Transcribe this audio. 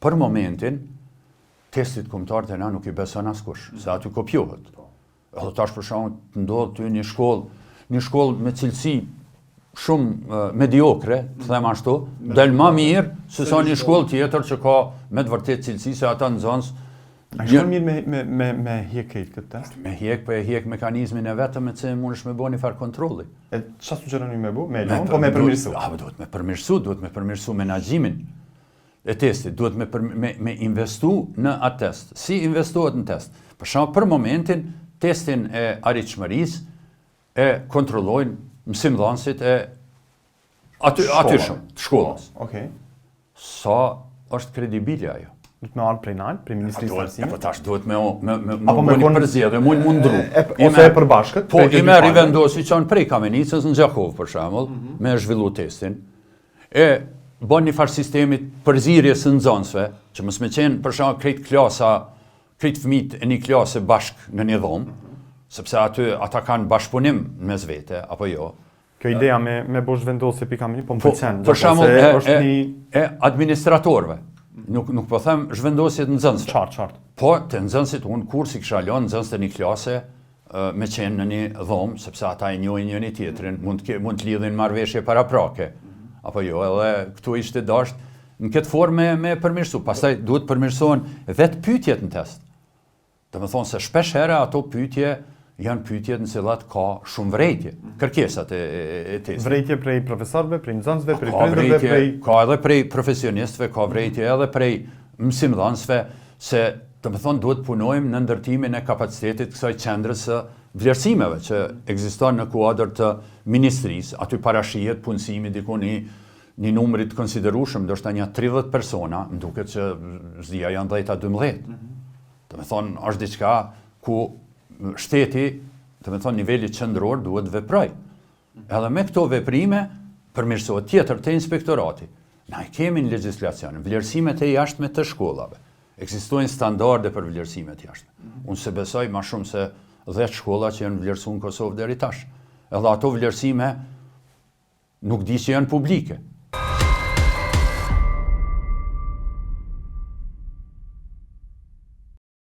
për momentin, testit kombëtar të na nuk i beson askush, se aty kopjohet. Edhe tash për shkak të ndodh ty një shkollë me cilësi shumë mediokre, të them ashtu, del më mirë se sa një shkollë tjetër që ka me të vërtetë cilësi se ata nxënës. A shumë mirë me hjek këtë test? Me hjek, po e hjek mekanizmin e vetëm që mundesh me bëni far kontrolli. E çfarë sugjeroni me bë? Me lënë, po me përmirësu. Duhet me përmirësu menaxhimin e testit, duhet me investu në atë test. Si investohet në test? Për shembull, për momentin, testin e arritshmërisë e kontrollojnë mësimdhënësit e aty shumë, të shkollës. Okej. Sa është kredibilja ajo? Duhet me ardhë prej nalë, prej Ministrisë të Arsimit? Po tash duhet me bëni përzgjedhje, mundru. Ose e përbashkët? Po, i merr i vendosi që në prej Kamenicës, në Gjakov, për shembull, me zhvillu testin, e bën një farë sistemit përzirjes së nxënësve, që mos me qenë për shembull krejt fëmijët e një klase bashk në një dhomë, sepse aty ata kanë bashkëpunim mes vete, apo jo. Kjo ideja me bosh vendosje pikë Kamenicë, po më pëlqen. Për shembull e administratorëve. Nuk po them zhvendosjet nxënësve. Qartë. Po, të nxënësit, unë kur si kisha lënë nxënës të një klase me qenë në një dhomë, sepse ata e njohin njëri tjetrin, mund të lidhin marrëveshje paraprake. Apo jo, edhe këtu ishte dashur në këtë formë me përmirësu. Pastaj duhet përmirësohen vetë pyetjet në test. Domethënë se shpesh herë ato pyetje janë pyetjet në cilat ka shumë vrejtje, kërkesat e testit. Vrejtje prej profesorëve, prej nxënësve, prej prindërve, prej... Ka edhe prej profesionistëve, ka vrejtje edhe prej mësimdhënësve, se domethënë duhet punojmë në ndërtimin e kapacitetit kësaj qendrës së vlerësimeve që ekziston në kuadër të ministrisë, aty parashihet punësimi diku një numrit konsiderueshëm, ndoshta një 30 persona, më duket që zdia janë 10-12. Domethënë është diçka ku shteti, domethënë niveli qendror duhet veproj. Edhe me këto veprime përmirësohet tjetër te inspektorati. Na kemi në legjislacion vlerësimet e jashtme të shkollave. Ekzistojnë standarde për vlerësimet jashtme. Unë se besoj më shumë se 10 shkolla që janë vlerësuar në Kosovë deri tash. Edhe ato vlerësime nuk di që janë publike.